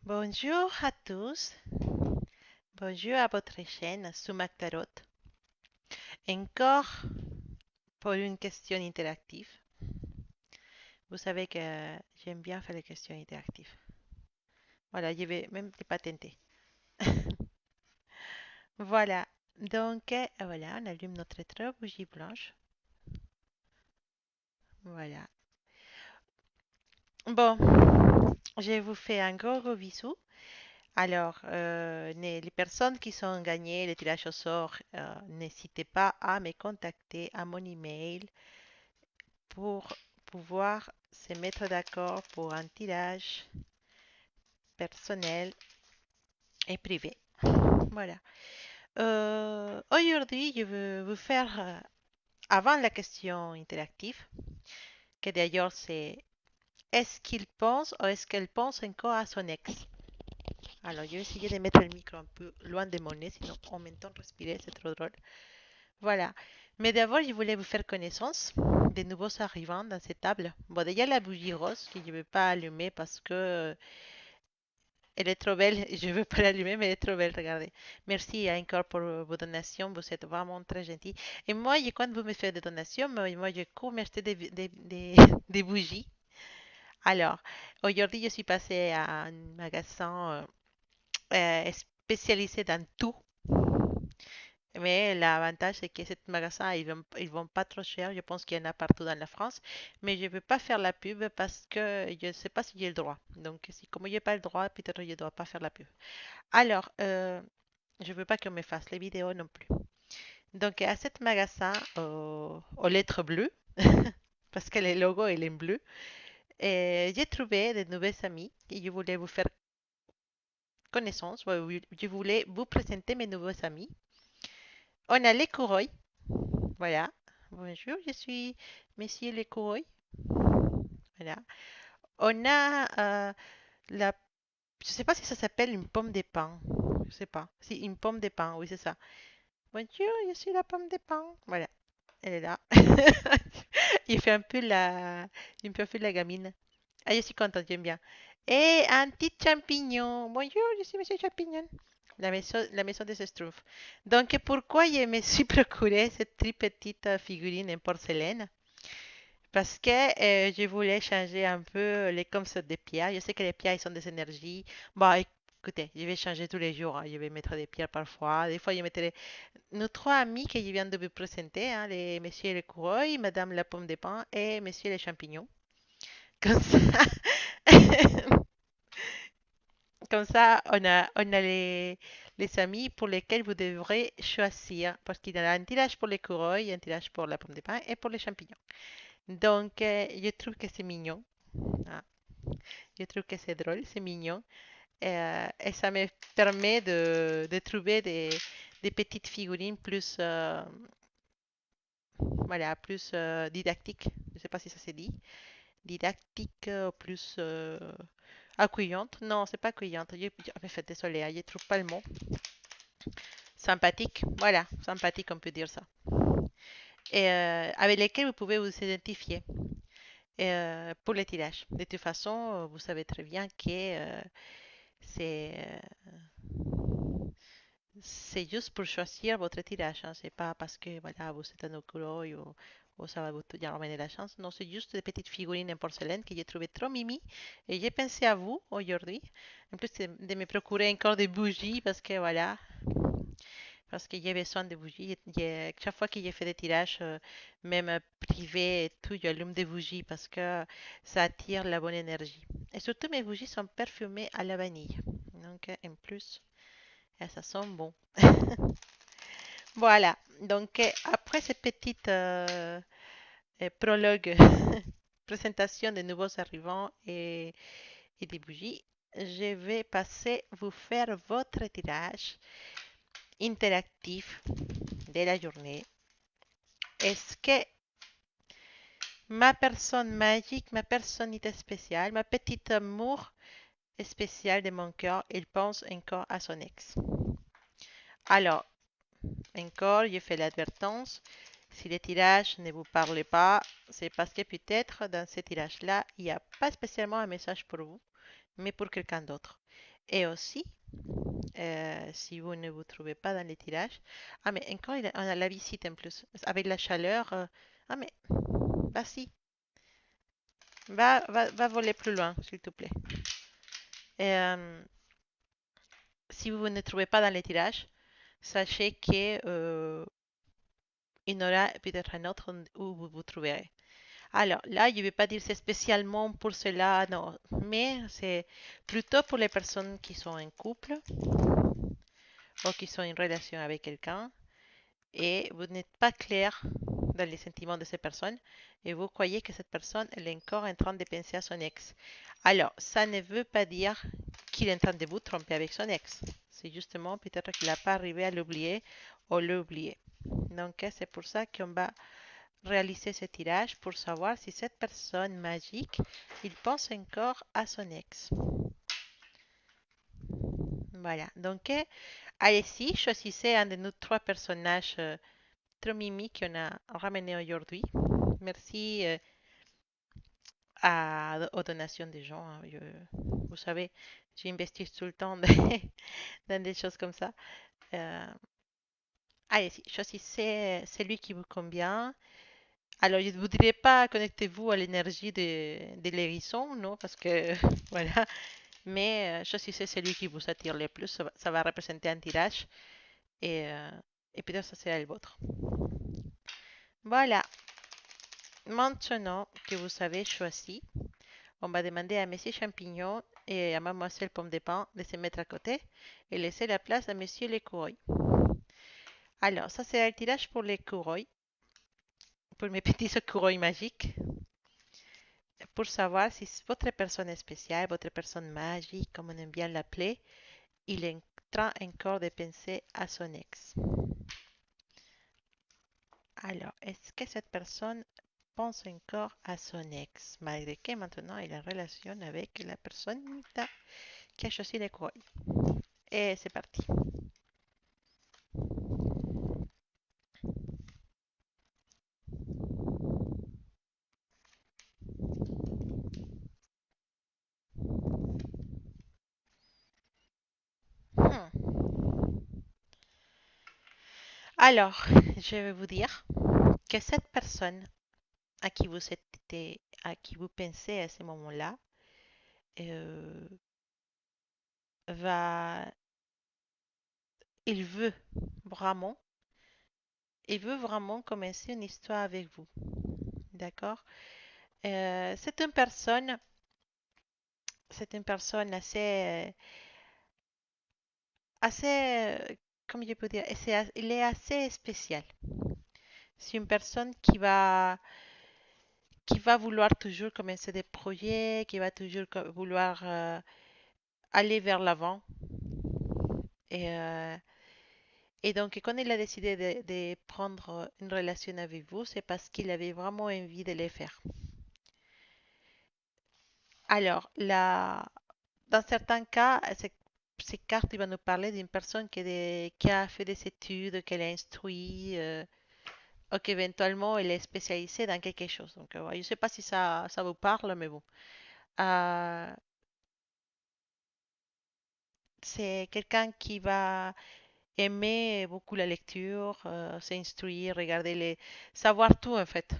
Bonjour à tous, bonjour à votre chaîne Sumac Tarot. Encore pour une question interactive. Vous savez que j'aime bien faire les questions interactives. Voilà, je vais même les patenter. Voilà, donc voilà, on allume notre autre bougie blanche. Voilà. Bon, je vous fais un gros bisou. Alors, les personnes qui sont gagnées le tirage au sort, n'hésitez pas à me contacter à mon email pour pouvoir se mettre d'accord pour un tirage personnel et privé. Voilà. Aujourd'hui, je veux vous faire, avant la question interactive, que d'ailleurs c'est est-ce qu'il pense ou est-ce qu'elle pense encore à son ex? Alors, je vais essayer de mettre le micro un peu loin de mon nez, sinon on m'entend respirer, c'est trop drôle. Voilà. Mais d'abord, je voulais vous faire connaissance des nouveaux arrivants dans cette table. Bon, déjà la bougie rose que je ne vais pas allumer parce que elle est trop belle. Je ne veux pas l'allumer, mais elle est trop belle. Regardez. Merci encore pour vos donations. Vous êtes vraiment très gentils. Et moi, quand vous me faites des donations, moi, je cours m'acheter des bougies. Alors, aujourd'hui, je suis passée à un magasin spécialisé dans tout. Mais l'avantage, c'est que ce magasin, ils vont pas trop cher. Je pense qu'il y en a partout dans la France. Mais je ne veux pas faire la pub parce que je ne sais pas si j'ai le droit. Donc, si, comme je n'ai pas le droit, peut-être je ne dois pas faire la pub. Alors, je veux pas qu'on me fasse les vidéos non plus. Donc, à cet magasin aux lettres bleues, parce que le logo il est bleu, j'ai trouvé de nouveaux amis et je voulais vous faire connaissance. Je voulais vous présenter mes nouveaux amis. On a l'écureuil. Voilà. Bonjour, je suis Monsieur l'écureuil. Voilà. On a la. Je sais pas si ça s'appelle une pomme de pin. Je sais pas. Si, une pomme de pin, oui, c'est ça. Bonjour, je suis la pomme de pin. Voilà. Elle est là. Il fait un peu la gamine. Ah, je suis contente, j'aime bien. Et un petit champignon. Bonjour, je suis Monsieur Champignon. La maison des Schtroumpfs. Donc, pourquoi je me suis procuré cette très petite figurine en porcelaine? Parce que je voulais changer un peu les concepts des pierres. Je sais que les pierres, ils sont des énergies. Bon, écoutez, je vais changer tous les jours, hein. Je vais mettre des pierres parfois. Des fois, je mettrai nos trois amis que je viens de vous présenter, hein, les Monsieur le Coureuil, Madame la Pomme de Pin et Monsieur les Champignons. Comme ça, comme ça on a les amis pour lesquels vous devrez choisir. Parce qu'il y a un tirage pour les coureuils, un tirage pour la pomme de pin et pour les champignons. Donc, je trouve que c'est mignon. Ah, je trouve que c'est drôle, c'est mignon. Et ça me permet de trouver des petites figurines plus, voilà, plus didactiques. Je ne sais pas si ça se dit. Didactique, plus accueillante. Non, c'est pas accueillante. En fait, désolé, je trouve pas le mot. Sympathique. Voilà, sympathique, on peut dire ça. Et avec lesquels vous pouvez vous identifier pour les tirages. De toute façon, vous savez très bien que c'est c'est juste pour choisir votre tirage, hein. C'est pas parce que voilà, vous êtes un oculoi ou ça va vous ramener la chance. Non, c'est juste des petites figurines en porcelaine que j'ai trouvé trop mimi. Et j'ai pensé à vous aujourd'hui. En plus de me procurer encore des bougies parce que voilà, parce que j'ai besoin de bougies. Chaque fois que j'ai fait des tirages, même privés et tout, j'allume des bougies parce que ça attire la bonne énergie. Et surtout, mes bougies sont parfumées à la vanille. Donc, en plus, ça sent bon. Voilà, donc après cette petite prologue, présentation des nouveaux arrivants et des bougies, je vais passer vous faire votre tirage interactif de la journée. Est-ce que ma personne magique, ma personnalité spéciale, ma petite amour spécial de mon cœur, il pense encore à son ex? Alors, encore, je fais l'advertence. Si le tirage ne vous parle pas, c'est parce que peut-être dans ce tirage-là, il n'y a pas spécialement un message pour vous, mais pour quelqu'un d'autre. Et aussi, si vous ne vous trouvez pas dans les tirages, ah mais encore on a la visite en plus, avec la chaleur, ah mais vas-y, va voler plus loin, s'il te plaît. Et, si vous ne trouvez pas dans les tirages, sachez que il y en aura peut-être un autre où vous vous trouverez. Alors là, je ne vais pas dire c'est spécialement pour cela, non, mais c'est plutôt pour les personnes qui sont en couple ou qui sont en relation avec quelqu'un et vous n'êtes pas clair dans les sentiments de cette personne et vous croyez que cette personne elle est encore en train de penser à son ex. Alors, ça ne veut pas dire qu'il est en train de vous tromper avec son ex. C'est justement peut-être qu'il n'a pas arrivé à l'oublier ou l'oublier. Donc, c'est pour ça qu'on va réaliser ce tirage pour savoir si cette personne magique, il pense encore à son ex. Voilà. Donc, allez-y, choisissez un de nos trois personnages trop mimi qu'on a ramené aujourd'hui. Merci aux donations des gens, hein. Vous savez, j'investis tout le temps dans des choses comme ça. Euh, allez-y, choisissez celui qui vous convient. Alors, je ne vous dirai pas connectez-vous à l'énergie de l'hérisson, non, parce que voilà. Mais choisissez celui qui vous attire le plus. Ça va représenter un tirage et, et peut-être ça sera le vôtre. Voilà. Maintenant que vous avez choisi, on va demander à Monsieur Champignon et à Mademoiselle Pomme de Pin de se mettre à côté et laisser la place à Monsieur l'écureuil. Alors, ça c'est le tirage pour l'écureuil, pour mes petits écureuils magiques, pour savoir si votre personne spéciale, votre personne magique, comme on aime bien l'appeler, il est en train encore de penser à son ex. Alors, est-ce que cette personne pense encore à son ex, malgré que maintenant il est en relation avec la personne qui a choisi l'écureuil? Et c'est parti. Hmm. Alors, je vais vous dire que cette personne à qui vous pensez à ce moment-là, euh, va, il veut vraiment, il veut vraiment commencer une histoire avec vous, d'accord? C'est une personne, assez, comme je peux dire, il est assez spécial. C'est une personne qui va vouloir toujours commencer des projets, qui va toujours vouloir aller vers l'avant. Et, euh, et donc, quand il a décidé de prendre une relation avec vous, c'est parce qu'il avait vraiment envie de le faire. Alors, dans certains cas, ces cartes, il va nous parler d'une personne qui a fait des études, qu'elle a instruit, ou qu'éventuellement elle est spécialisée dans quelque chose. Donc, je ne sais pas si ça vous parle, mais bon. Euh, c'est quelqu'un qui va aimer beaucoup la lecture, s'instruire, savoir tout en fait.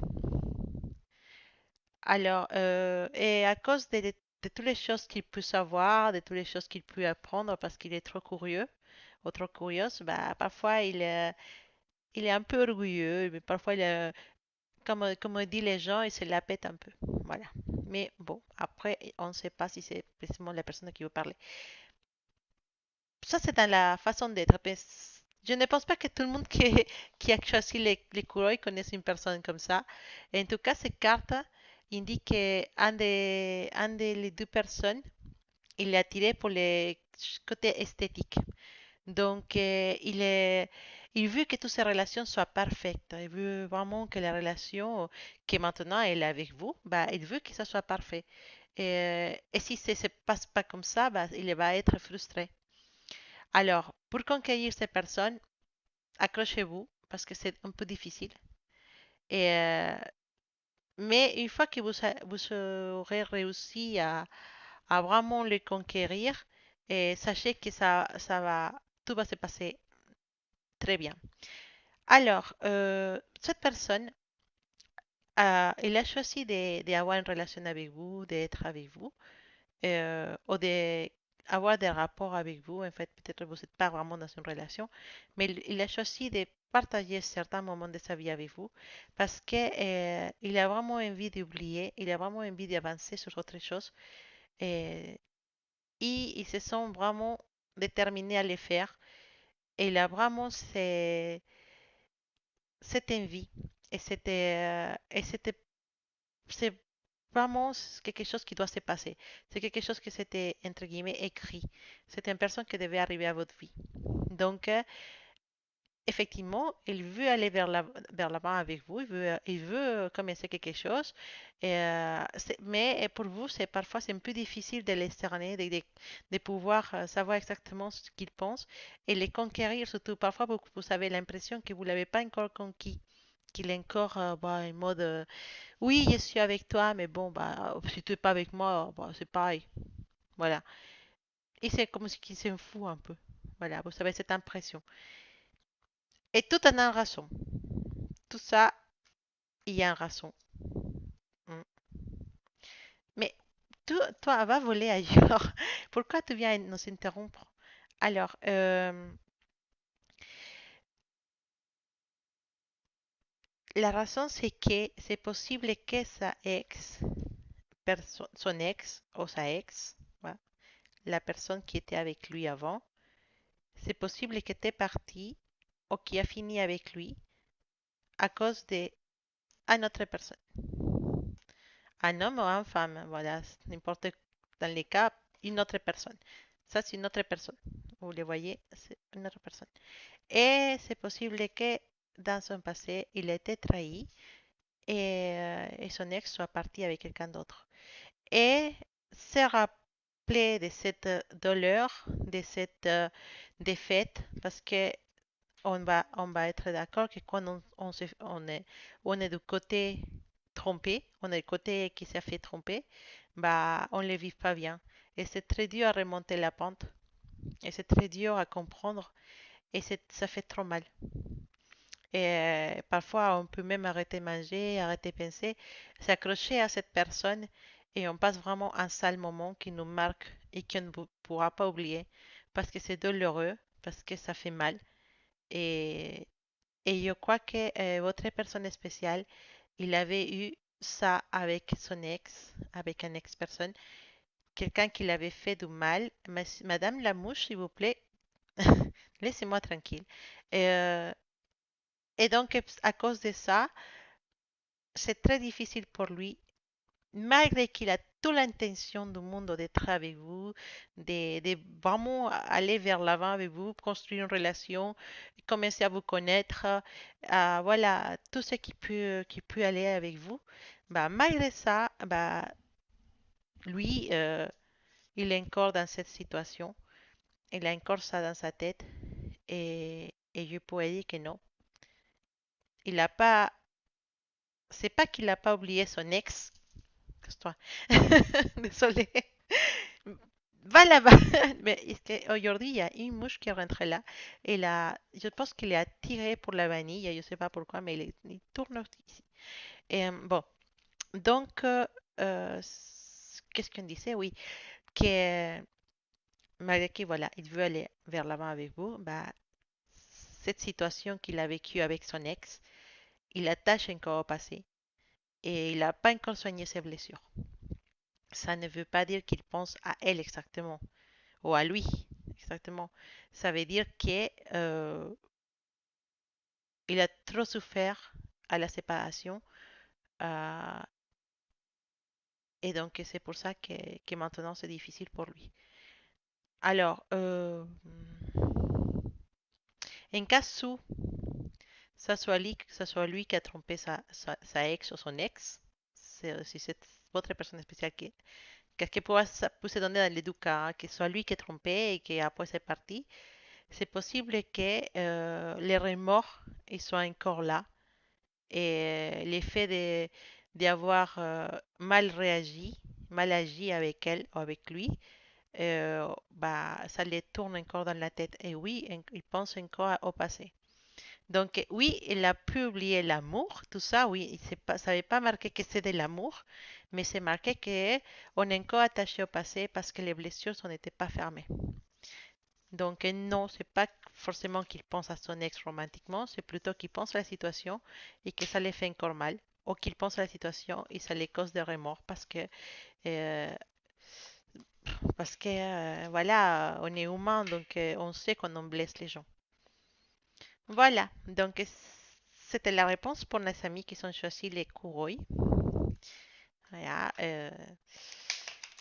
Alors, et à cause de toutes les choses qu'il peut savoir, de toutes les choses qu'il peut apprendre parce qu'il est trop curieux ou trop curieuse, bah, parfois il est un peu orgueilleux, mais parfois comme on dit les gens, il se la pète un peu. Voilà. Mais bon, après, on ne sait pas si c'est précisément la personne qui vous parle. Ça, c'est dans la façon d'être. Je ne pense pas que tout le monde qui a choisi les coureurs connaisse une personne comme ça. En tout cas, ces cartes indiquent qu'un de les deux personnes, il est attiré pour le côté esthétique. Donc, il veut que toutes ces relations soient parfaites. Il veut vraiment que la relation que maintenant elle est avec vous, bah, il veut que ça soit parfait. Et si ça ne se passe pas comme ça, bah, il va être frustré. Alors, pour conquérir ces personnes, accrochez-vous parce que c'est un peu difficile. Et, mais une fois que vous aurez réussi à vraiment les conquérir, Et sachez que tout va se passer très bien. Alors, cette personne, il a choisi d'avoir une relation avec vous, d'être avec vous, ou d'avoir des rapports avec vous. En fait, peut-être vous n'êtes pas vraiment dans une relation, mais il a choisi de partager certains moments de sa vie avec vous parce que, il a vraiment envie d'oublier, il a vraiment envie d'avancer sur autre chose et il se sent vraiment déterminé à le faire. Et il a vraiment cette envie et c'est vraiment quelque chose qui doit se passer. C'est quelque chose que c'était, entre guillemets, écrit. C'est une personne qui devait arriver à votre vie. Donc, effectivement, il veut aller vers l'avant avec vous, il veut commencer quelque chose, mais pour vous, parfois c'est un peu difficile de les cerner, de pouvoir savoir exactement ce qu'il pense et les conquérir, surtout parfois vous avez l'impression que vous ne l'avez pas encore conquis, qu'il est encore en mode oui, je suis avec toi, mais bon, bah, si tu n'es pas avec moi, bah, c'est pareil. Voilà. Et c'est comme si qu'il s'en fout un peu. Voilà, vous avez cette impression. Et tout en a raison. Tout ça, il y a un raison. Mm. Mais toi, va voler ailleurs. Pourquoi tu viens nous interrompre? Alors, la raison, c'est que c'est possible que son ex ou sa ex, voilà, la personne qui était avec lui avant, c'est possible que t'es parti ou qui a fini avec lui à cause de une autre personne. Un homme ou une femme, voilà, n'importe dans les cas, une autre personne. Ça, c'est une autre personne. Vous le voyez, c'est une autre personne. Et c'est possible que dans son passé, il ait été trahi et son ex soit parti avec quelqu'un d'autre. Et se rappeler de cette douleur, de cette défaite, parce que on va être d'accord que quand on est du côté trompé, on est du côté qui s'est fait tromper, bah, on ne le vit pas bien. Et c'est très dur à remonter la pente. Et c'est très dur à comprendre. Et ça fait trop mal. Et parfois, on peut même arrêter de manger, arrêter de penser, s'accrocher à cette personne. Et on passe vraiment un sale moment qui nous marque et qu'on ne pourra pas oublier. Parce que c'est douloureux, parce que ça fait mal. Et Et je crois que votre personne spéciale, il avait eu ça avec son ex, avec une ex-personne, quelqu'un qui l'avait fait du mal. Madame la mouche, s'il vous plaît, laissez-moi tranquille. Et, euh, et donc, à cause de ça, c'est très difficile pour lui, malgré qu'il a toute l'intention du monde d'être avec vous, de vraiment aller vers l'avant avec vous, construire une relation, commencer à vous connaître, voilà, tout ce qui peut aller avec vous, bah, malgré ça, bah, lui, il est encore dans cette situation, il a encore ça dans sa tête, et je pourrais dire que non. Il a pas, c'est pas qu'il n'a pas oublié son ex, toi. Désolée. Va là-bas. Mais aujourd'hui, il y a une mouche qui est rentrée là. Et là, je pense qu'il est attiré pour la vanille. Je ne sais pas pourquoi, mais il tourne ici. Et, bon, donc, qu'est-ce qu'on disait? Oui, que malgré que voilà, il veut aller vers l'avant avec vous, bah, cette situation qu'il a vécue avec son ex, il attache encore au passé et il n'a pas encore soigné ses blessures. Ça ne veut pas dire qu'il pense à elle exactement ou à lui exactement. Ça veut dire que il a trop souffert à la séparation euh, et donc c'est pour ça que maintenant c'est difficile pour lui. Alors, en cas où ça soit lui qui a trompé sa ex ou son ex, si c'est votre personne spéciale que peut se donner dans les deux cas, que soit lui qui a trompé et qu'après c'est parti, c'est possible que les remords ils soient encore là et l'effet d'avoir mal réagi, mal agi avec elle ou avec lui, bah, ça les tourne encore dans la tête. Et oui, ils pensent encore au passé. Donc, oui, il a pu oublier l'amour, tout ça, oui, ça n'avait pas marqué que c'est de l'amour, mais c'est marqué qu'on est encore attaché au passé parce que les blessures n'étaient pas fermées. Donc, non, c'est pas forcément qu'il pense à son ex romantiquement, c'est plutôt qu'il pense à la situation et que ça les fait encore mal, ou qu'il pense à la situation et ça les cause des remords euh, voilà, on est humain, donc on sait qu'on en blesse les gens. Voilà, donc c'était la réponse pour nos amis qui ont choisi les courroies. Voilà,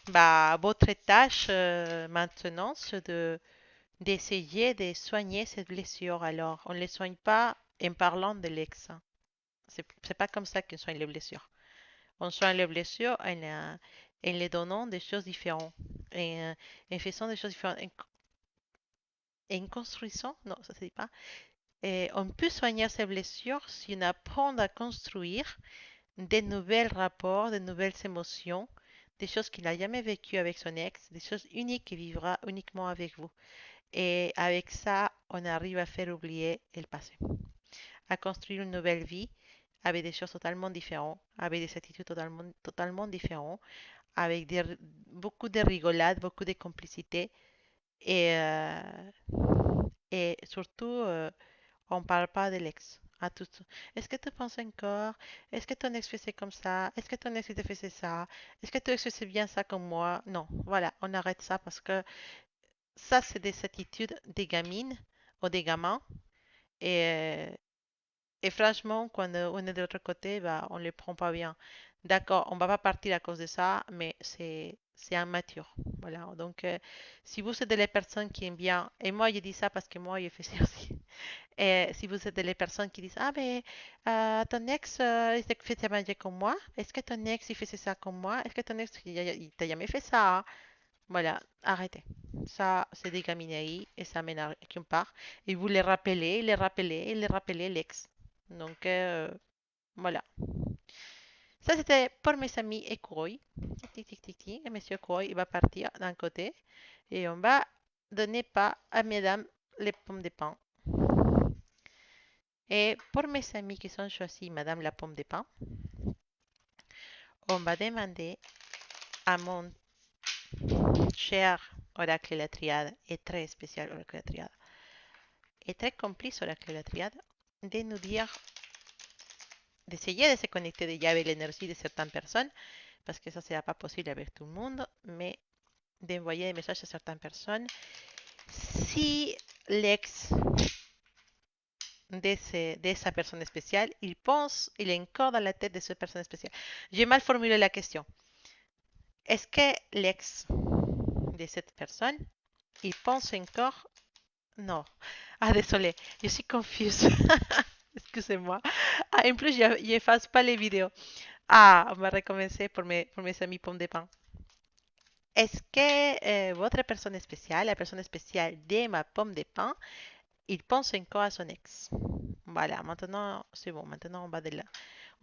bah, votre tâche maintenant, c'est d'essayer de soigner cette blessure. Alors, on ne les soigne pas en parlant de l'ex, hein. C'est pas comme ça qu'on soigne les blessures. On soigne les blessures en les donnant des choses différentes. Et, en faisant des choses différentes. En construisant, non, ça ne se dit pas. Et on peut soigner ces blessures si on apprend à construire des nouveaux rapports, de nouvelles émotions, des choses qu'il n'a jamais vécues avec son ex, des choses uniques qu'il vivra uniquement avec vous. Et avec ça, on arrive à faire oublier le passé, à construire une nouvelle vie avec des choses totalement différentes, avec des attitudes totalement différentes, avec beaucoup de rigolade, beaucoup de complicité et surtout, on ne parle pas de l'ex. À tout. Est-ce que tu penses encore? Est-ce que ton ex faisait comme ça? Est-ce que ton ex te faisait ça? Est-ce que ton ex faisait bien ça comme moi? Non, voilà, on arrête ça parce que ça, c'est des attitudes des gamines ou des gamins. Et, et franchement, quand on est de l'autre côté, bah, on ne les prend pas bien. D'accord, on ne va pas partir à cause de ça, mais c'est immature. Voilà, donc si vous êtes des personnes qui aiment bien, et moi je dis ça parce que moi je fais ça aussi. Et si vous êtes les personnes qui disent, ah ben, ton ex, il te fait manger comme moi, est-ce que ton ex, il faisait ça comme moi, est-ce que ton ex, il t'a jamais fait ça, hein? Voilà, arrêtez. Ça, c'est des gamineries et ça mène à qu'une part. Et vous les rappelez, les rappelez, les rappelez l'ex. Donc, voilà. Ça, c'était pour mes amis écureuils. Tic, tic, tic, tic. Et monsieur écureuil, il va partir d'un côté et on va donner pas à mesdames les pommes de pain. Et pour mes amis qui sont choisis Madame la pomme de pain, on va demander à mon cher oracle de la triade et très spécial oracle de la triade et très complice oracle de la triade de nous dire, d'essayer de se connecter déjà avec l'énergie de certaines personnes, parce que ça ne sera pas possible avec tout le monde, mais d'envoyer des messages à certaines personnes. Si l'ex de esa persona especial, il pense, il est encore dans la tête de cette personne spéciale. J'ai mal formulé la question. Est-ce que l'ex de cette personne, il pense encore? Non. Ah, désolé, je suis confuse. Excusez-moi. Ah, en plus, j'efface pas les vidéos. Ah, on va recommencer pour mes amis pommes de pain. Est-ce que votre personne spéciale, la personne spéciale de ma pomme de pain, il pense encore à son ex? Voilà, maintenant, c'est bon. Maintenant, on va de là.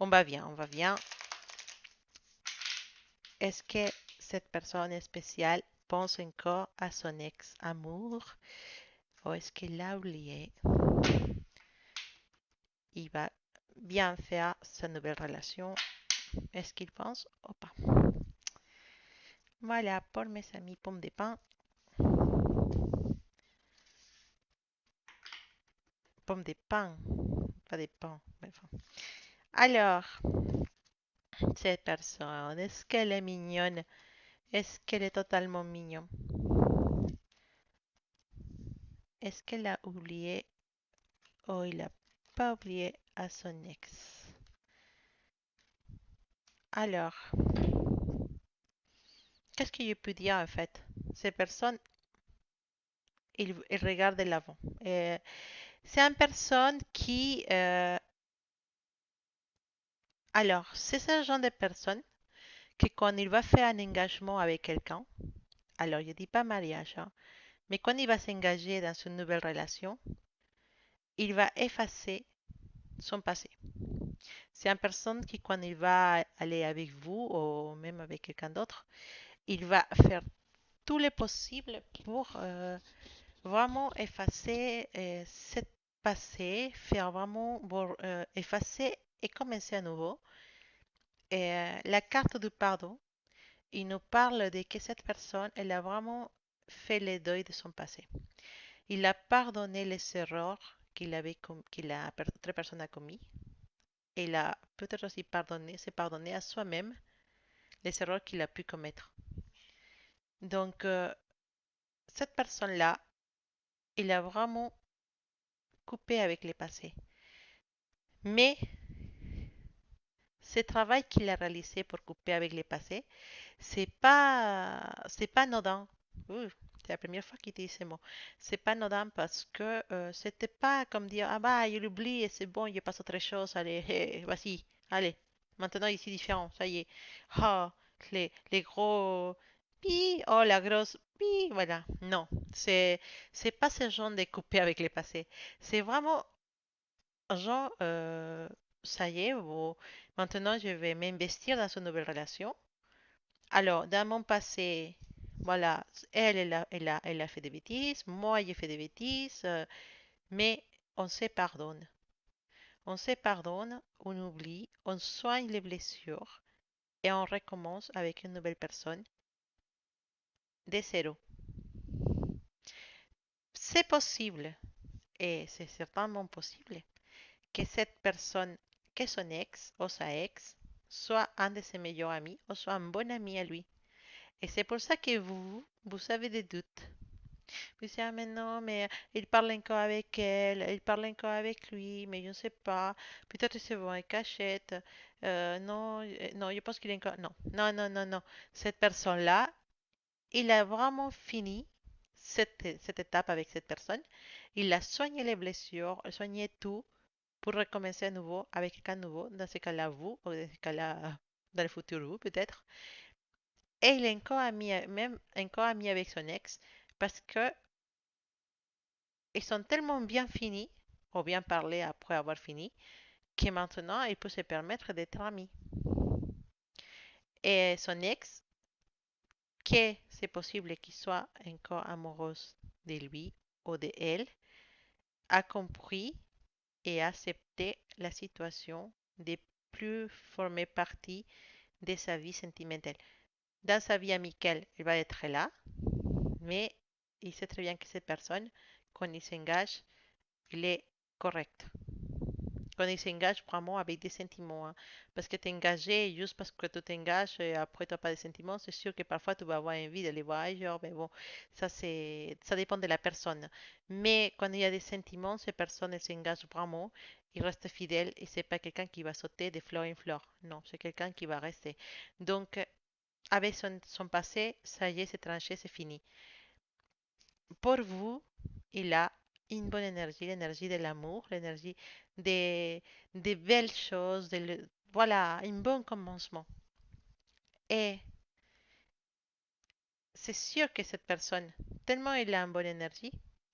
On va bien, on va bien. Est-ce que cette personne spéciale pense encore à son ex-amour ou est-ce qu'il l'a oublié? Il va bien faire sa nouvelle relation. Est-ce qu'il pense ou pas? Voilà pour mes amis pommes de pain. Pommes de pain, pas de pain. Enfin. Alors, cette personne, est-ce qu'elle est mignonne? Est-ce qu'elle est totalement mignonne? Est-ce qu'elle a oublié ou il n'a pas oublié à son ex? Alors, qu'est-ce que je peux dire en fait? Ces personnes, ils regardent de l'avant. C'est une personne qui... alors, c'est ce genre de personne que quand il va faire un engagement avec quelqu'un, alors je dis pas mariage, hein, mais quand il va s'engager dans une nouvelle relation, il va effacer son passé. C'est une personne qui quand il va aller avec vous ou même avec quelqu'un d'autre, il va faire tout le possible pour vraiment effacer cette passé, faire vraiment effacer et commencer à nouveau. Et la carte du pardon, il nous parle de que cette personne, elle a vraiment fait le deuil de son passé. Il a pardonné les erreurs que la autre personne a commis. Il a peut-être aussi se pardonné à soi-même les erreurs qu'il a pu commettre. Donc, cette personne-là, il a vraiment coupé avec le passé. Mais ce travail qu'il a réalisé pour couper avec le passé, c'est pas anodin. C'est la première fois qu'il dit ces mots. C'est pas anodin parce que c'était pas comme dire ah bah il oublie et c'est bon, il passe à autre chose. Allez, vas-y, allez. Maintenant ici différent, ça y est. Oh, les gros oh la grosse voilà. Non, c'est pas ce genre de couper avec le passé. C'est vraiment genre ça y est, maintenant je vais m'investir dans une nouvelle relation. Alors, dans mon passé, voilà, elle a fait des bêtises, moi j'ai fait des bêtises, mais on se pardonne. On se pardonne, on oublie, on soigne les blessures et on recommence avec une nouvelle personne de zéro. C'est possible, et c'est certainement possible, que cette personne, que son ex ou sa ex, soit un de ses meilleurs amis ou soit un bon ami à lui. Et c'est pour ça que vous avez des doutes. Vous dites, ah mais non, mais il parle encore avec elle, il parle encore avec lui, mais je ne sais pas. Peut-être c'est bon, il cachette. Non, non, je pense qu'il est encore. Non, non, non, non, non. Cette personne-là, il a vraiment fini cette étape avec cette personne. Il a soigné les blessures, soigné tout pour recommencer à nouveau avec quelqu'un de nouveau. Dans ce cas-là, vous, ou dans ce cas-là, dans le futur, vous, peut-être. Et il est encore ami, même encore ami avec son ex parce que ils sont tellement bien finis, ou bien parlés après avoir fini, que maintenant il peut se permettre d'être ami. Et son ex, que c'est possible qu'il soit encore amoureuse de lui ou de elle, a compris et accepté la situation de plus former partie de sa vie sentimentale. Dans sa vie amicale, il va être là, mais il sait très bien que cette personne, quand il s'engage, il est correct. Quand il s'engage vraiment avec des sentiments, hein. Parce que t'engager juste parce que tu t'engages et après tu n'as pas de sentiments, c'est sûr que parfois tu vas avoir envie de les voir ailleurs, mais bon, ça dépend de la personne. Mais quand il y a des sentiments, ces personnes s'engagent vraiment, ils restent fidèles et c'est pas quelqu'un qui va sauter de fleur en fleur. Non, c'est quelqu'un qui va rester. Donc, avec son passé, ça y est, c'est tranché, c'est fini. Pour vous, il a une bonne énergie, l'énergie de l'amour, l'énergie des belles choses, voilà, un bon commencement. Et c'est sûr que cette personne, tellement il a une bonne énergie,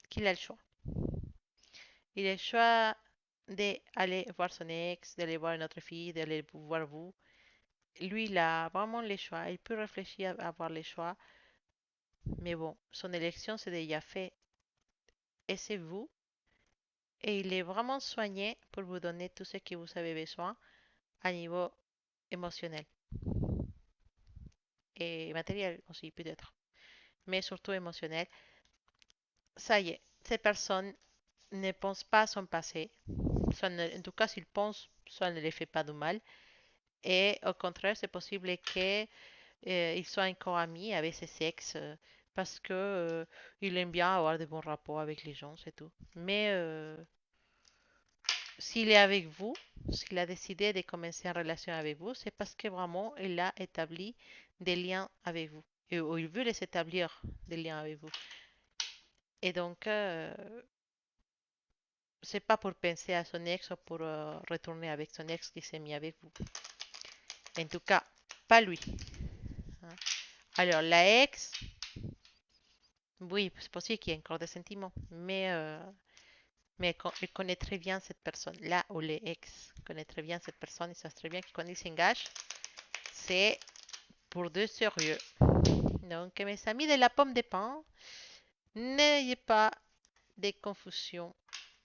qu'il a le choix. Il a le choix d'aller voir son ex, d'aller voir une autre fille, d'aller voir vous. Lui, il a vraiment le choix. Il peut réfléchir à avoir le choix. Mais bon, son élection, c'est déjà fait. Et c'est vous. Et il est vraiment soigné pour vous donner tout ce que vous avez besoin à niveau émotionnel et matériel aussi peut-être, mais surtout émotionnel. Ça y est, cette personne ne pense pas à son passé. En tout cas, s'il pense, ça ne lui fait pas de mal. Et au contraire, c'est possible qu'il soit encore ami avec ses ex parce que il aime bien avoir de bons rapports avec les gens, c'est tout. Mais s'il est avec vous, s'il a décidé de commencer une relation avec vous, c'est parce que vraiment il a établi des liens avec vous. Ou il veut les établir des liens avec vous. Et donc, c'est pas pour penser à son ex ou pour retourner avec son ex qui s'est mis avec vous. En tout cas, pas lui, hein. Alors, la ex, oui, c'est possible qu'il y ait encore des sentiments, mais il connaît très bien cette personne. Là où les ex connaissent très bien cette personne, ils savent très bien que quand ils s'engagent, c'est pour de sérieux. Donc, mes amis de la pomme de pin, n'ayez pas de confusion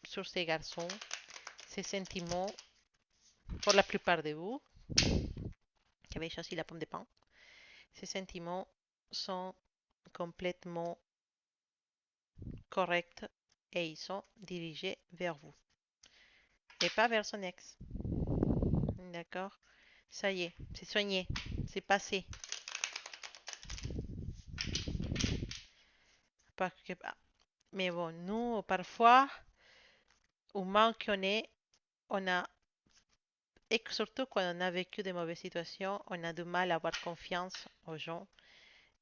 sur ces garçons, ces sentiments, pour la plupart de vous qui avez choisi la pomme de pin, ces sentiments sont complètement corrects et ils sont dirigés vers vous et pas vers son ex. D'accord? Ça y est, c'est soigné, c'est passé. Mais bon, nous, parfois, humains qu'on est, on a, et surtout quand on a vécu de mauvaises situations, on a du mal à avoir confiance aux gens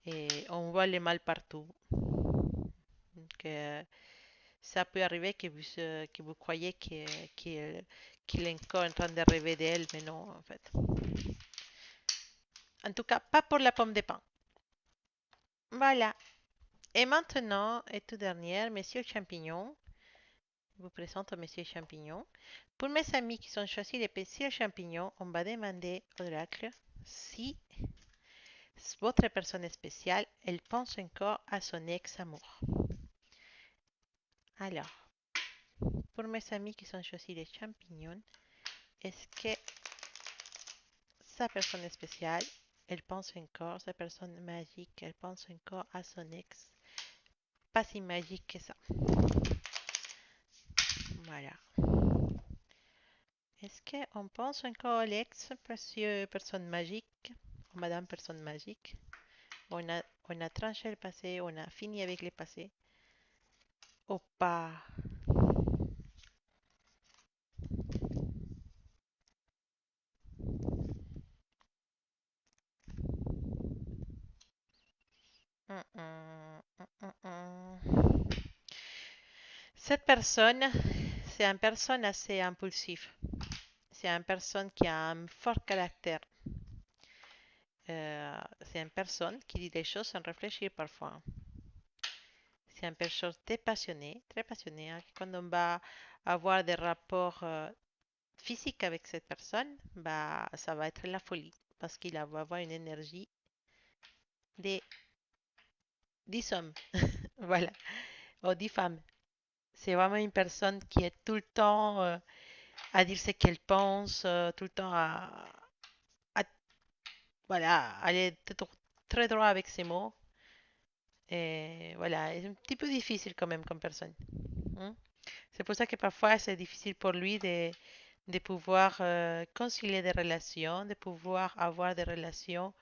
et on voit le mal partout. Donc, ça peut arriver que vous croyez qu'il est encore en train de rêver d'elle, mais non, en fait. En tout cas, pas pour la pomme de pain. Voilà. Et maintenant, et tout dernier, Monsieur Champignon. Je vous présente Monsieur Champignon. Pour mes amis qui sont choisis les Monsieur Champignon, on va demander au l'oracle si votre personne spéciale, elle pense encore à son ex-amour. Alors, pour mes amis qui sont choisis les champignons, est-ce que sa personne spéciale, elle pense encore, sa personne magique, elle pense encore à son ex? Pas si magique que ça. Voilà. Est-ce qu'on pense encore à l'ex, monsieur personne magique, ou madame personne magique? On a tranché le passé, on a fini avec le passé. Ou pas? Hum, hum, hum, hum, hum. Cette personne, c'est une personne assez impulsive. C'est une personne qui a un fort caractère. C'est une personne qui dit des choses sans réfléchir parfois. C'est une personne très passionnée. Hein. Quand on va avoir des rapports physiques avec cette personne, bah, ça va être la folie parce qu'il va avoir une énergie de 10 hommes. Voilà, ou 10 femmes. C'est vraiment une personne qui est tout le temps à dire ce qu'elle pense, tout le temps à voilà, aller très droit avec ses mots. Et voilà, c'est un petit peu difficile quand même comme personne. Hein. C'est pour ça que parfois c'est difficile pour lui de pouvoir concilier des relations, de pouvoir avoir des relations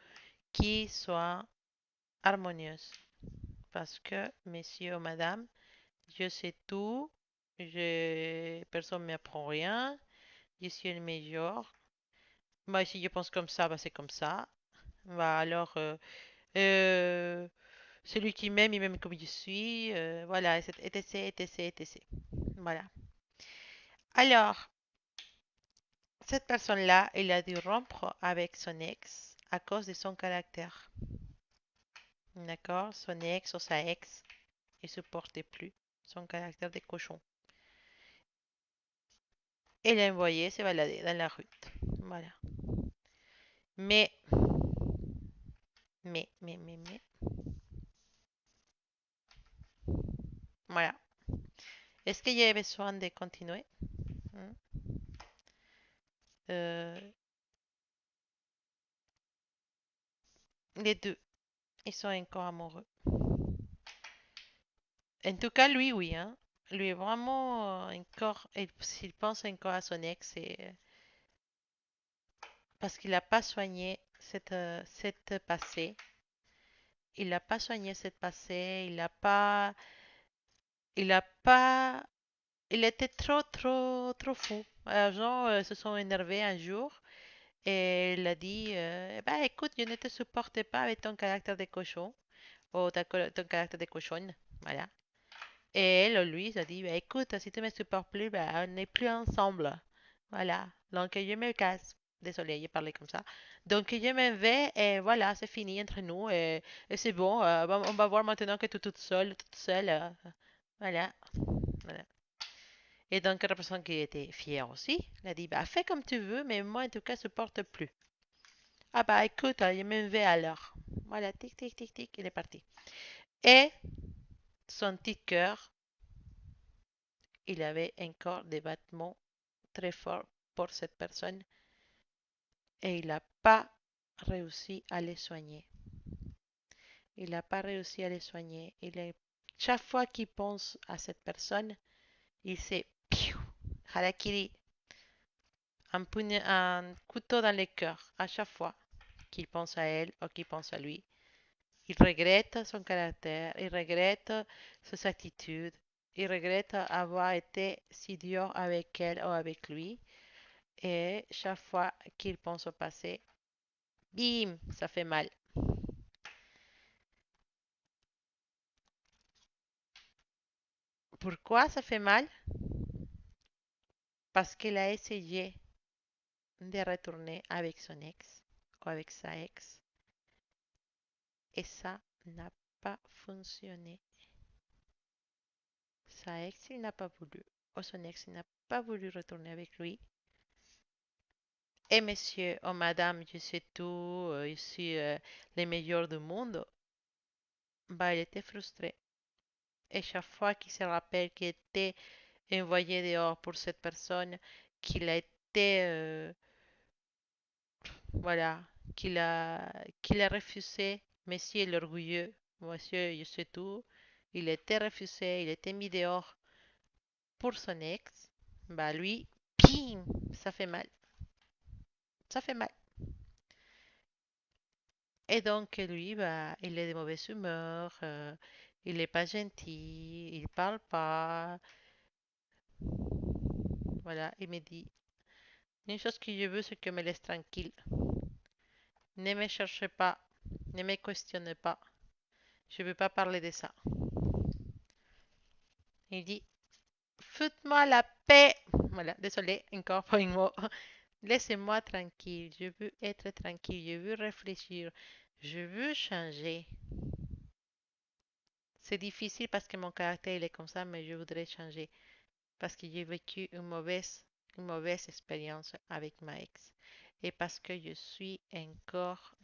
qui soient harmonieuses. Parce que, monsieur ou madame, je sais tout, personne ne m'apprend rien, je suis le meilleur. Moi, si je pense comme ça, bah, c'est comme ça. Bah, alors, euh, celui qui m'aime, il m'aime comme je suis. Voilà, etc., etc., etc. Voilà. Alors, cette personne-là, elle a dû rompre avec son ex à cause de son caractère. D'accord? Son ex ou sa ex, il ne supportait plus son caractère de cochon. Et l'a envoyé se balader dans la rue. Voilà. Mais, mais, voilà. Est-ce qu'il y a besoin de continuer? Hein. Euh, les deux, ils sont encore amoureux. En tout cas, lui, oui, hein. Lui, vraiment, encore, s'il pense encore à son ex, c'est parce qu'il n'a pas soigné cette passé. Il n'a pas soigné cette passé. Il a pas, il était trop, trop, trop fou. Les gens se sont énervés un jour et il a dit, bah écoute, je ne te supporte pas avec ton caractère de cochon ou ton caractère de cochonne. Voilà. Et elle, lui, a dit, bah, écoute, si tu me supportes plus, bah, on n'est plus ensemble. Voilà. Donc, je me casse. Désolée, j'ai parlé comme ça. Donc, je me vais et voilà, c'est fini entre nous. Et c'est bon. On va voir maintenant que tu es toute seule. Voilà. Voilà. Et donc, la personne qui était fière aussi, elle a dit, bah, fais comme tu veux, mais moi, en tout cas, je supporte plus. Ah bah écoute, je me vais alors. Voilà, tic, tic, tic, tic, il est parti. Et son petit cœur, il avait encore des battements très forts pour cette personne et il n'a pas réussi à les soigner. Il n'a pas réussi à les soigner. Chaque fois qu'il pense à cette personne, il s'est harakiri, un couteau dans le cœur à chaque fois qu'il pense à elle ou qu'il pense à lui. Il regrette son caractère, il regrette ses attitudes, il regrette avoir été si dur avec elle ou avec lui. Et chaque fois qu'il pense au passé, bim, ça fait mal. Pourquoi ça fait mal? Parce qu'il a essayé de retourner avec son ex ou avec sa ex et ça n'a pas fonctionné. Sa ex, il n'a pas voulu, ou son ex, il n'a pas voulu retourner avec lui. Et monsieur, oh madame, je sais tout, je suis le meilleur du monde, bah il était frustré. Et chaque fois qu'il se rappelle qu'il était envoyé dehors pour cette personne, qu'il a été, voilà, qu'il a refusé, monsieur l'orgueilleux, monsieur, je sais tout, il était refusé, il était mis dehors pour son ex, bah lui, pim, ça fait mal, ça fait mal. Et donc lui, bah, il est de mauvaise humeur, il n'est pas gentil, il parle pas. Voilà, il me dit, une chose que je veux, c'est que me laisse tranquille. Ne me cherchez pas, ne me questionnez pas. Je ne veux pas parler de ça. Il dit, foute-moi la paix. Voilà, désolé, encore pas un mot. Laissez-moi tranquille, je veux être tranquille, je veux réfléchir, je veux changer. C'est difficile parce que mon caractère il est comme ça, mais je voudrais changer parce que j'ai vécu une mauvaise expérience avec ma ex et parce que je suis encore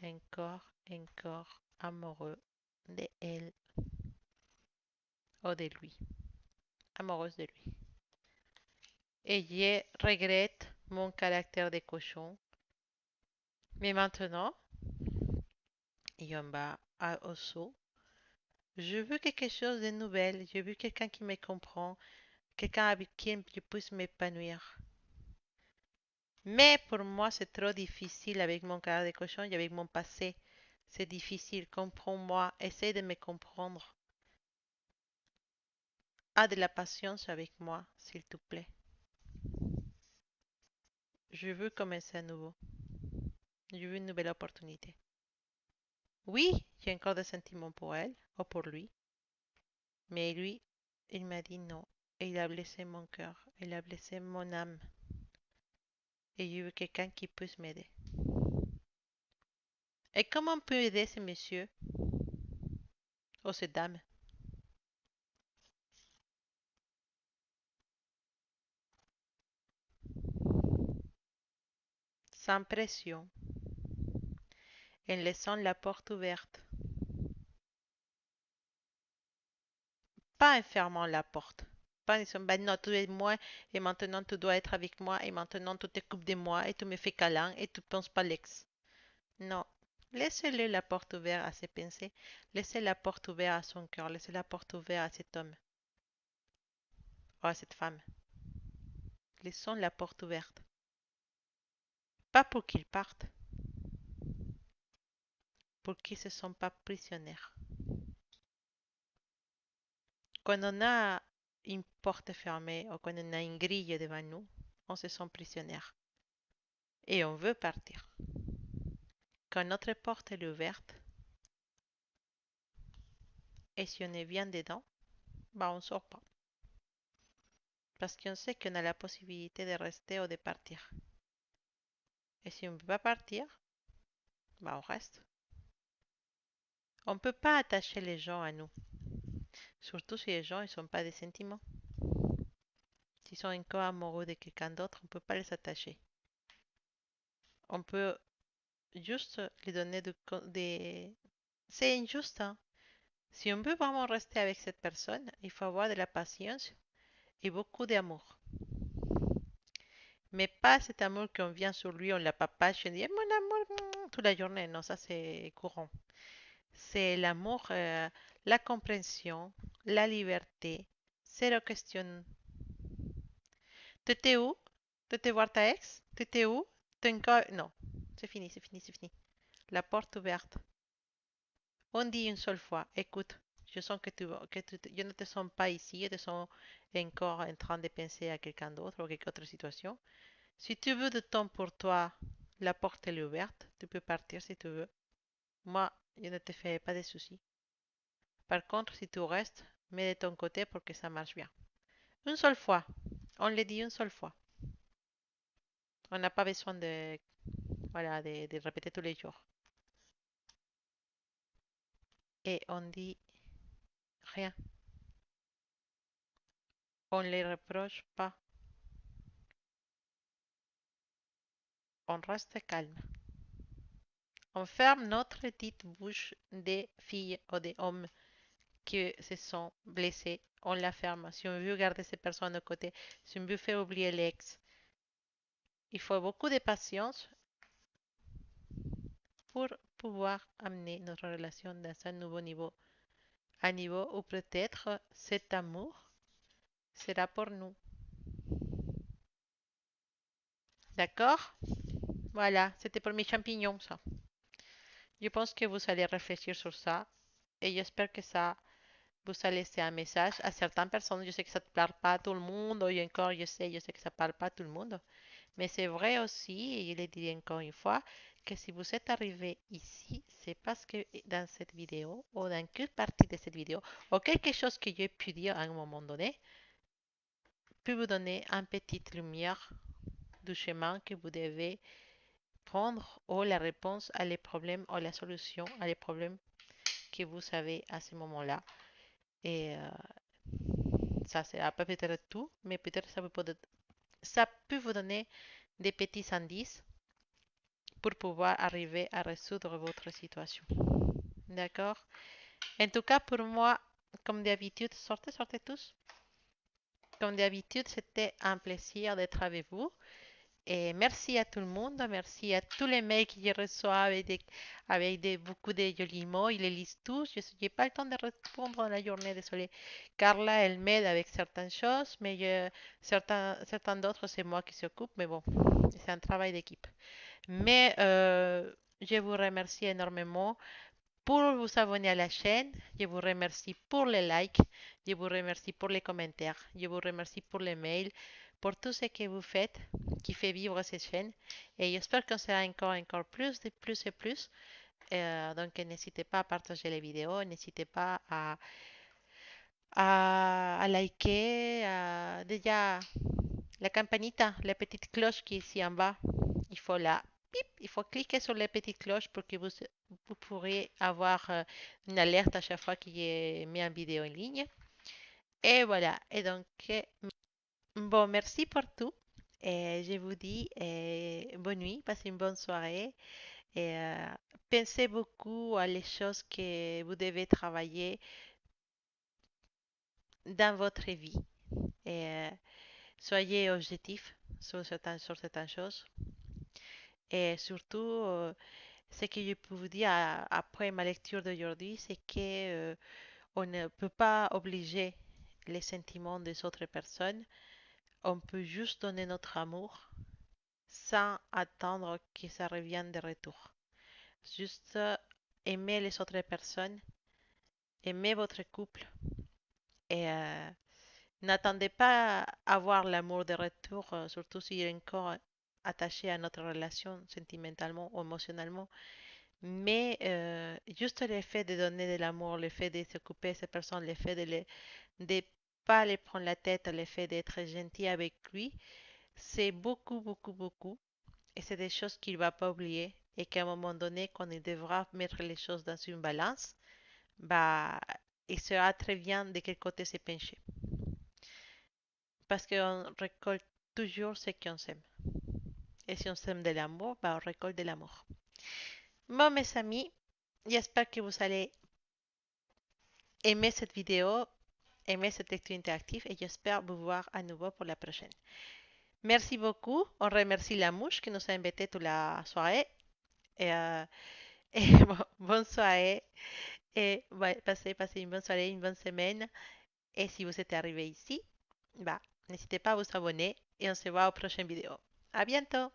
amoureux de elle ou de lui, amoureuse de lui. Et je regrette mon caractère de cochon. Mais maintenant, Yomba a aussi, je veux quelque chose de nouvel. Je veux quelqu'un qui me comprend, quelqu'un avec qui je puisse m'épanouir. Mais pour moi, c'est trop difficile avec mon caractère de cochon et avec mon passé. C'est difficile. Comprends-moi. Essaye de me comprendre. A de la patience avec moi, s'il te plaît. Je veux commencer à nouveau. Je veux une nouvelle opportunité. Oui, j'ai encore des sentiments pour elle ou pour lui. Mais lui, il m'a dit non. Et il a blessé mon cœur. Il a blessé mon âme. Et je veux quelqu'un qui puisse m'aider. Et comment on peut aider ce monsieur ou cette dame? Sans pression. En laissant la porte ouverte. Pas en fermant la porte. Pas en disant, ben non, tu es moi et maintenant tu dois être avec moi et maintenant tu t'occupes de moi et tu me fais câlin et tu penses pas l'ex. Non. Laissez-le la porte ouverte à ses pensées. Laissez la porte ouverte à son cœur. Laissez la porte ouverte à cet homme ou à cette femme. Laissons la porte ouverte. Pas pour qu'ils partent, pour qu'ils ne se sentent pas prisonniers. Quand on a une porte fermée ou quand on a une grille devant nous, on se sent prisonnier et on veut partir. Quand notre porte est ouverte et si on est bien dedans, bah on sort pas. Parce qu'on sait qu'on a la possibilité de rester ou de partir. Et si on ne peut pas partir, bah on reste. On ne peut pas attacher les gens à nous. Surtout si les gens ne sont pas des sentiments. S'ils sont encore amoureux de quelqu'un d'autre, on ne peut pas les attacher. On peut juste lui donner des... C'est injuste, hein. Si on veut vraiment rester avec cette personne, il faut avoir de la patience et beaucoup d'amour. Mais pas cet amour qu'on vient sur lui, on l'a pas passionné, dit mon amour toute la journée. Non, ça c'est courant. C'est l'amour, la compréhension, la liberté. Zéro question. T'étais où? T'étais voir ta ex? T'étais où? T'es encore... Non, c'est fini, c'est fini, c'est fini. La porte ouverte. On dit une seule fois, écoute, je sens je ne te sens pas ici, je te sens encore en train de penser à quelqu'un d'autre ou quelque autre situation. Si tu veux de temps pour toi, la porte est ouverte, tu peux partir si tu veux. Moi, je ne te fais pas de soucis. Par contre, si tu restes, mets de ton côté pour que ça marche bien. Une seule fois. On le dit une seule fois. On n'a pas besoin de, voilà, de répéter tous les jours. Et on dit rien. On ne les reproche pas. On reste calme. On ferme notre petite bouche des filles ou des hommes qui se sont blessés. On la ferme. Si on veut garder ces personnes de côté, si on veut faire oublier l'ex, il faut beaucoup de patience pour pouvoir amener notre relation dans un nouveau niveau. Un niveau où peut-être cet amour sera pour nous. D'accord? Voilà, c'était pour mes champignons, ça. Je pense que vous allez réfléchir sur ça et j'espère que ça vous a laissé un message à certaines personnes. Je sais que ça ne parle pas à tout le monde, et encore, je sais que ça ne parle pas à tout le monde. Mais c'est vrai aussi, et je le dis encore une fois, que si vous êtes arrivé ici, c'est parce que dans cette vidéo, ou dans quelle partie de cette vidéo, ou quelque chose que j'ai pu dire à un moment donné, peut vous donner une petite lumière du chemin que vous devez prendre ou la réponse à les problèmes ou la solution à les problèmes que vous avez à ce moment-là. Et ça, c'est pas peut-être tout, mais peut-être ça peut vous donner des petits indices pour pouvoir arriver à résoudre votre situation. D'accord? En tout cas, pour moi, comme d'habitude, sortez, sortez tous. Comme d'habitude, c'était un plaisir d'être avec vous. Et merci à tout le monde, merci à tous les mails que je reçois beaucoup de jolis mots. Ils les lisent tous. Je n'ai pas le temps de répondre dans la journée, désolé. Carla, elle m'aide avec certaines choses, mais certains d'autres, c'est moi qui s'occupe. Mais bon, c'est un travail d'équipe. Mais je vous remercie énormément pour vous abonner à la chaîne. Je vous remercie pour les likes. Je vous remercie pour les commentaires. Je vous remercie pour les mails, pour tout ce que vous faites qui fait vivre cette chaîne. Et j'espère qu'on sera encore plus, de plus et plus. Donc n'hésitez pas à partager les vidéos, n'hésitez pas à liker, déjà la campanita, la petite cloche qui est ici en bas. Il faut la pip, il faut cliquer sur la petite cloche pour que vous pourrez avoir une alerte à chaque fois qu'il y a mis une vidéo en ligne. Et voilà. Et donc, bon, merci pour tout. Et je vous dis bonne nuit, passez une bonne soirée. Et pensez beaucoup à les choses que vous devez travailler dans votre vie. Et soyez objectif sur certaines choses. Et surtout, ce que je peux vous dire après ma lecture d'aujourd'hui, c'est que on ne peut pas obliger les sentiments des autres personnes. On peut juste donner notre amour sans attendre que ça revienne de retour. Juste aimer les autres personnes, aimer votre couple et n'attendez pas à avoir l'amour de retour, surtout s'il est encore attaché à notre relation sentimentalement ou émotionnellement. Mais juste le fait de donner de l'amour, le fait de s'occuper de ces personnes, le fait de pas les prendre la tête, le fait d'être gentil avec lui, c'est beaucoup, beaucoup, beaucoup. Et c'est des choses qu'il ne va pas oublier. Et qu'à un moment donné, quand il devra mettre les choses dans une balance, bah, il sera très bien de quel côté se pencher. Parce qu'on récolte toujours ce qu'on sème. Et si on sème de l'amour, bah, on récolte de l'amour. Bon, mes amis, j'espère que vous allez aimer cette vidéo, aimer cette lecture interactive et j'espère vous voir à nouveau pour la prochaine. Merci beaucoup. On remercie la mouche qui nous a embêtés toute la soirée. Et, et bonne soirée. Et ouais, passez une bonne soirée, une bonne semaine. Et si vous êtes arrivé ici, bah, n'hésitez pas à vous abonner et on se voit aux prochaines vidéos. À bientôt!